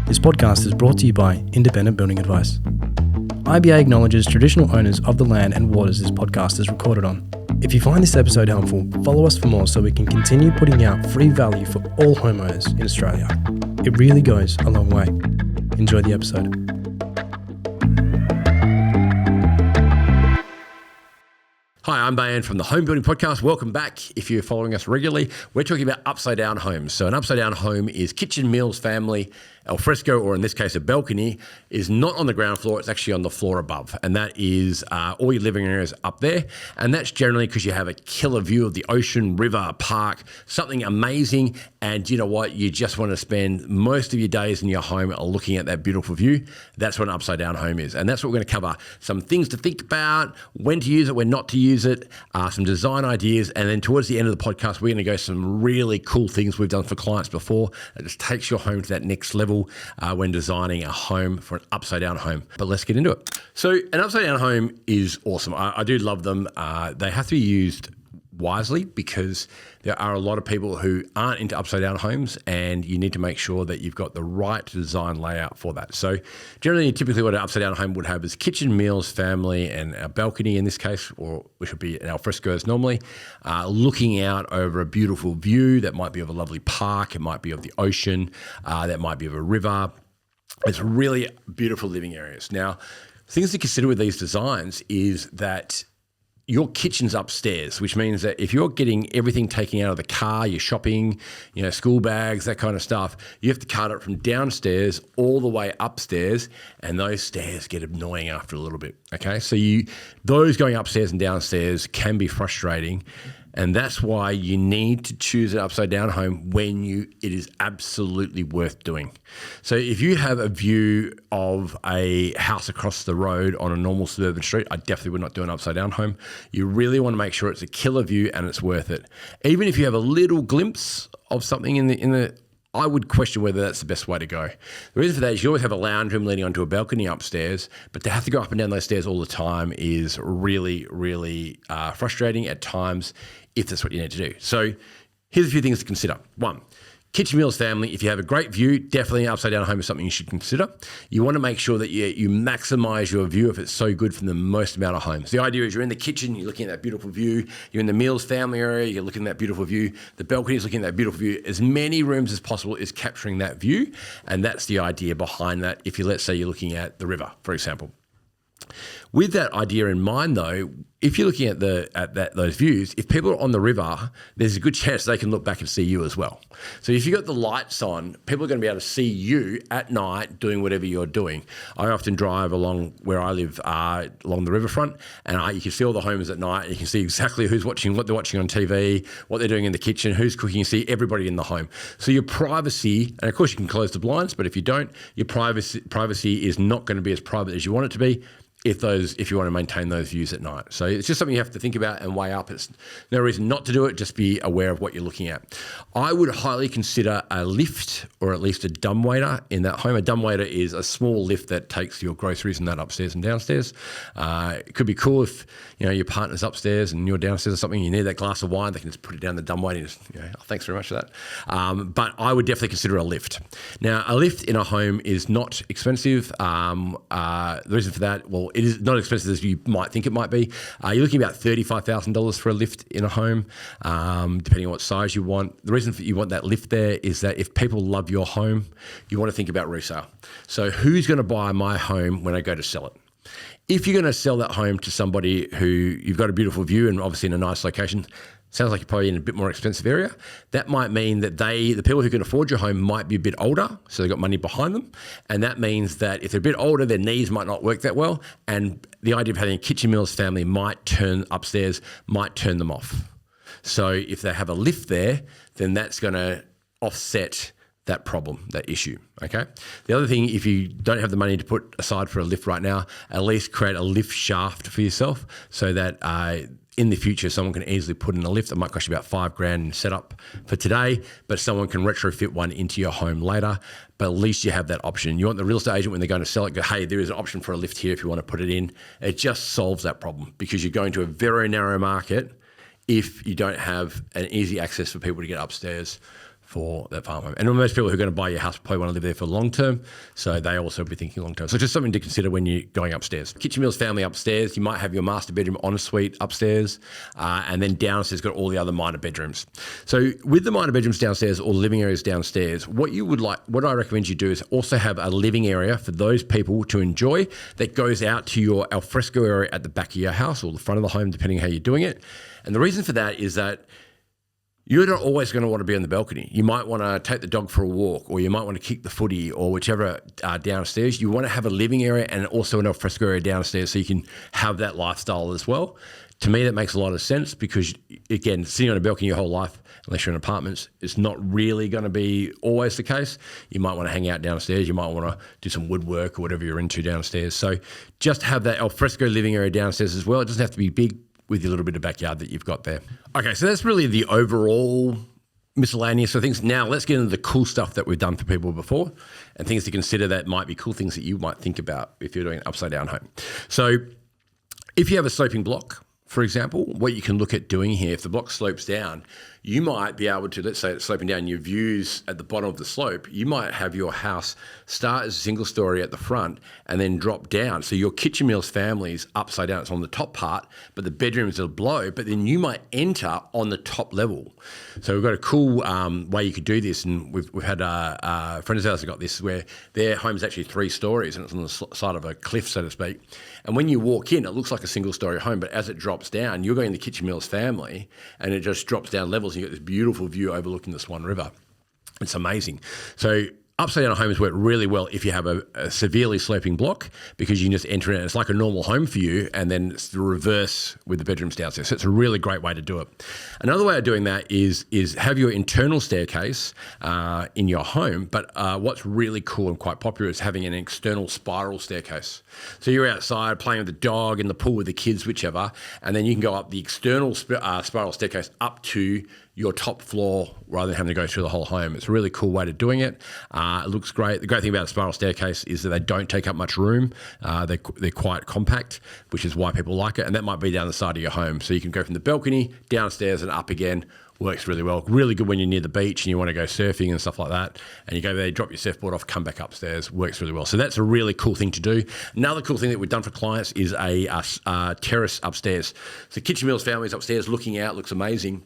This podcast is brought to you by Independent Building Advice. IBA acknowledges traditional owners of the land and waters this podcast is recorded on. If you find this episode helpful, follow us for more so we can continue putting out free value for all homeowners in Australia. It really goes a long way. Enjoy the episode. Hi, I'm Bayan from the Home Building Podcast. Welcome back. If you're following us regularly, we're talking about upside down homes. So an upside down home is kitchen, meals, family, al fresco, or in this case, a balcony, is not on the ground floor. It's actually on the floor above. And that is all your living areas up there. And that's generally because you have a killer view of the ocean, river, park, something amazing. And you know what? You just want to spend most of your days in your home looking at that beautiful view. That's what an upside down home is. And that's what we're going to cover. Some things to think about, when to use it, when not to use it, some design ideas. And then towards the end of the podcast, we're going to go some really cool things we've done for clients before that just takes your home to that next level when designing a home for an upside down home. But let's get into it. So an upside down home is awesome. I do love them. They have to be used wisely because there are a lot of people who aren't into upside down homes, and you need to make sure that you've got the right design layout for that. So generally, typically what an upside down home would have is kitchen, meals, family, and a balcony in this case, or which would be an al fresco as normally, looking out over a beautiful view that might be of a lovely park, it might be of the ocean, that might be of a river. It's really beautiful living areas. Now, things to consider with these designs is that your kitchen's upstairs, which means that if you're getting everything taken out of the car, your shopping, school bags, that kind of stuff, you have to cart it from downstairs all the way upstairs, and those stairs get annoying after a little bit, okay? So those going upstairs and downstairs can be frustrating, and that's why you need to choose an upside down home when it is absolutely worth doing. So if you have a view of a house across the road on a normal suburban street, I definitely would not do an upside down home. You really want to make sure it's a killer view and it's worth it. Even if you have a little glimpse of something in the I would question whether that's the best way to go. The reason for that is you always have a lounge room leading onto a balcony upstairs, but to have to go up and down those stairs all the time is really, really frustrating at times if that's what you need to do. So here's a few things to consider. One, kitchen, meals, family. If you have a great view, definitely an upside down home is something you should consider. You want to make sure that you maximize your view if it's so good from the most amount of homes. The idea is you're in the kitchen, you're looking at that beautiful view. You're in the meals family area, you're looking at that beautiful view. The balcony is looking at that beautiful view. As many rooms as possible is capturing that view. And that's the idea behind that. If let's say you're looking at the river, for example. With that idea in mind, though, if you're looking at those views, if people are on the river, there's a good chance they can look back and see you as well. So if you've got the lights on, people are going to be able to see you at night doing whatever you're doing. I often drive along where I live, along the riverfront, and you can see all the homes at night, and you can see exactly who's watching, what they're watching on TV, what they're doing in the kitchen, who's cooking. You see everybody in the home. So your privacy, and of course you can close the blinds, but if you don't, your privacy is not going to be as private as you want it to be if you want to maintain those views at night. So it's just something you have to think about and weigh up. It's no reason not to do it, just be aware of what you're looking at. I would highly consider a lift or at least a dumbwaiter in that home. A dumbwaiter is a small lift that takes your groceries and that upstairs and downstairs. It could be cool if your partner's upstairs and you're downstairs or something, you need that glass of wine, they can just put it down the dumbwaiter and just, oh, thanks very much for that. But I would definitely consider a lift. Now, a lift in a home is not expensive. The reason for that, well, it is not expensive as you might think it might be. You're looking about $35,000 for a lift in a home, depending on what size you want. The reason you want that lift there is that if people love your home, you want to think about resale. So who's going to buy my home when I go to sell it? If you're going to sell that home to somebody who you've got a beautiful view and obviously in a nice location, sounds like you're probably in a bit more expensive area. That might mean that the people who can afford your home might be a bit older, so they've got money behind them. And that means that if they're a bit older, their knees might not work that well. And the idea of having a kitchen, meals, family might turn them off. So if they have a lift there, then that's going to offset that problem, that issue, okay? The other thing, if you don't have the money to put aside for a lift right now, at least create a lift shaft for yourself so that in the future, someone can easily put in a lift. It might cost you about $5,000 in setup for today, but someone can retrofit one into your home later. But at least you have that option. You want the real estate agent, when they're going to sell it, go, hey, there is an option for a lift here if you want to put it in. It just solves that problem because you're going to a very narrow market if you don't have an easy access for people to get upstairs for that farm home. And most people who are going to buy your house probably want to live there for long term, so they also be thinking long term. So just something to consider when you're going upstairs. Kitchen Meals family upstairs, you might have your master bedroom ensuite upstairs, and then downstairs got all the other minor bedrooms. So with the minor bedrooms downstairs or living areas downstairs, what I recommend you do is also have a living area for those people to enjoy that goes out to your alfresco area at the back of your house or the front of the home, depending how you're doing it. And the reason for that is that you're not always going to want to be on the balcony. You might want to take the dog for a walk, or you might want to kick the footy, or whichever downstairs. You want to have a living area and also an alfresco area downstairs so you can have that lifestyle as well. To me, that makes a lot of sense because, again, sitting on a balcony your whole life, unless you're in apartments, is not really going to be always the case. You might want to hang out downstairs. You might want to do some woodwork or whatever you're into downstairs. So just have that alfresco living area downstairs as well. It doesn't have to be big, with your little bit of backyard that you've got there. Okay, so that's really the overall miscellaneous of things. Now let's get into the cool stuff that we've done for people before and things to consider that might be cool things that you might think about if you're doing an upside down home. So if you have a sloping block, for example, what you can look at doing here, if the block slopes down, you might be able to, let's say it's sloping down, your views at the bottom of the slope, you might have your house start as a single story at the front and then drop down. So your Kitchen Meals family is upside down, it's on the top part, but the bedrooms are below, but then you might enter on the top level. So we've got a cool way you could do this, and we've had friends of ours have got this where their home is actually 3 stories and it's on the side of a cliff, so to speak. And when you walk in, it looks like a single story home, but as it drops down, you're going to the Kitchen Meals family and it just drops down levels. You get this beautiful view overlooking the Swan River. It's amazing. So upside down homes work really well if you have a severely sloping block because you can just enter in. It's like a normal home for you, and then it's the reverse with the bedrooms downstairs. So it's a really great way to do it. Another way of doing that is have your internal staircase in your home, but what's really cool and quite popular is having an external spiral staircase. So you're outside playing with the dog, in the pool with the kids, whichever, and then you can go up the external spiral staircase up to your top floor rather than having to go through the whole home. It's a really cool way of doing it. It looks great. The great thing about a spiral staircase is that they don't take up much room. They're quite compact, which is why people like it. And that might be down the side of your home. So you can go from the balcony downstairs and up again. Works really well. Really good when you're near the beach and you want to go surfing and stuff like that. And you go there, drop your surfboard off, come back upstairs. Works really well. So that's a really cool thing to do. Another cool thing that we've done for clients is a terrace upstairs. So Kitchen Meals families upstairs looking out, looks amazing.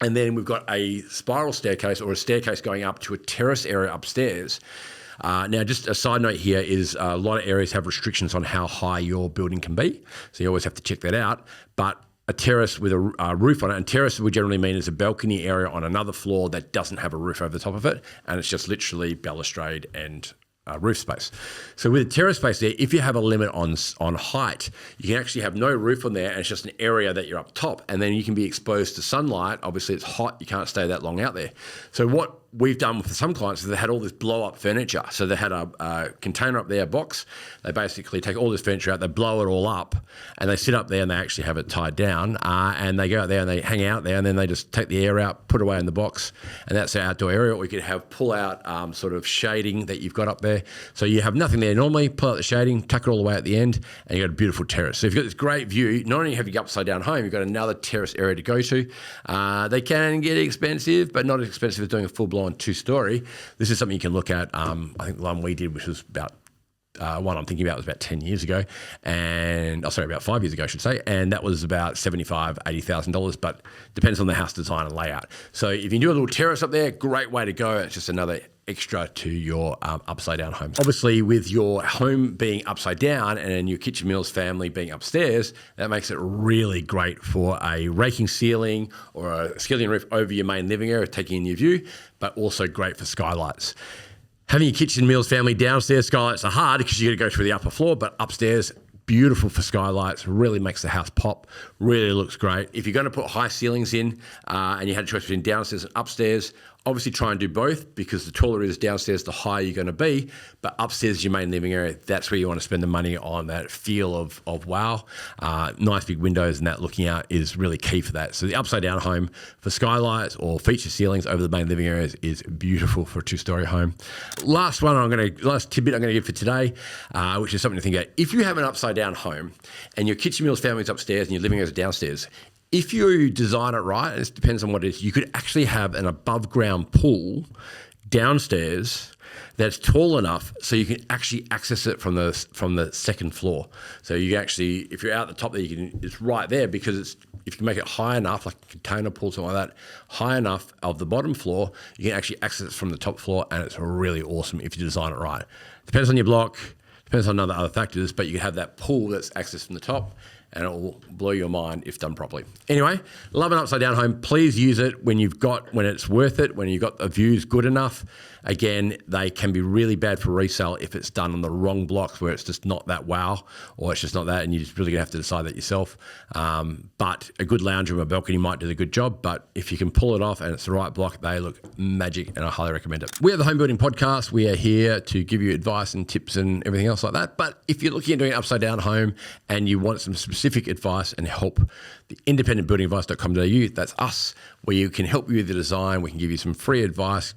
And then we've got a spiral staircase or a staircase going up to a terrace area upstairs. Now, just a side note here is a lot of areas have restrictions on how high your building can be. So you always have to check that out. But a terrace with a roof on it, and terrace would generally mean is a balcony area on another floor that doesn't have a roof over the top of it. And it's just literally balustrade and roof space. So with a terrace space there, if you have a limit on height, you can actually have no roof on there and it's just an area that you're up top, and then you can be exposed to sunlight. Obviously it's hot, you can't stay that long out there. So what we've done with some clients is they had all this blow up furniture. So they had a container up there, a box. They basically take all this furniture out, they blow it all up, and they sit up there and they actually have it tied down. And they go out there and they hang out there, and then they just take the air out, put it away in the box, and that's our outdoor area. We could have pull out sort of shading that you've got up there. So you have nothing there normally, pull out the shading, tuck it all the way at the end, and you've got a beautiful terrace. So if you've got this great view, not only have you upside down home, you've got another terrace area to go to. They can get expensive, but not as expensive as doing a full-blown 2-story. This is something you can look at. I think the one we did, which was about one I'm thinking about, was about 10 years ago, and about 5 years ago, I should say, and that was about $75,000, $80,000, but depends on the house design and layout. So if you can do a little terrace up there, great way to go. It's just another extra to your upside down home. Obviously, with your home being upside down and your Kitchen Meals family being upstairs, that makes it really great for a raking ceiling or a skillion roof over your main living area, taking in your view, but also great for skylights. Having your Kitchen Meals family downstairs, skylights are hard because you got to go through the upper floor, but upstairs, beautiful for skylights, really makes the house pop, really looks great. If you're going to put high ceilings in and you had a choice between downstairs and upstairs, obviously try and do both, because the taller it is downstairs, the higher you're going to be. But upstairs is your main living area. That's where you want to spend the money on that feel of wow. Nice big windows and that looking out is really key for that. So the upside down home for skylights or feature ceilings over the main living areas is beautiful for a 2-story home. Last tidbit I'm going to give for today, which is something to think about. If you have an upside down home and your Kitchen Meals family is upstairs and your living area is downstairs, if you design it right, it depends on what it is, you could actually have an above ground pool downstairs that's tall enough so you can actually access it from the second floor. So you actually, if you're out the top there, it's right there, because if you can make it high enough, like a container pool, something like that, high enough of the bottom floor, you can actually access it from the top floor, and it's really awesome if you design it right. Depends on your block, depends on other factors, but you can have that pool that's accessed from the top, and it will blow your mind if done properly. Anyway, love an upside down home. Please use it when it's worth it, when you've got the views good enough. Again, they can be really bad for resale if it's done on the wrong blocks, where it's just not that wow, or it's just not that, and you're just really gonna have to decide that yourself. But a good lounge room or balcony might do the good job, but if you can pull it off and it's the right block, they look magic, and I highly recommend it. We are the Home Building Podcast. We are here to give you advice and tips and everything else like that. But if you're looking at doing an upside down home and you want some specific advice and help, the independentbuildingadvice.com.au, that's us, where you can help you with the design. We can give you some free advice,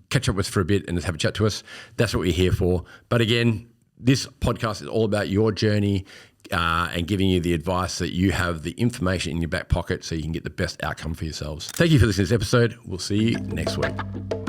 catch up with us for a bit and just have a chat to us. That's what we're here for. But again, this podcast is all about your journey and giving you the advice so that you have the information in your back pocket so you can get the best outcome for yourselves. Thank you for listening to this episode. We'll see you next week.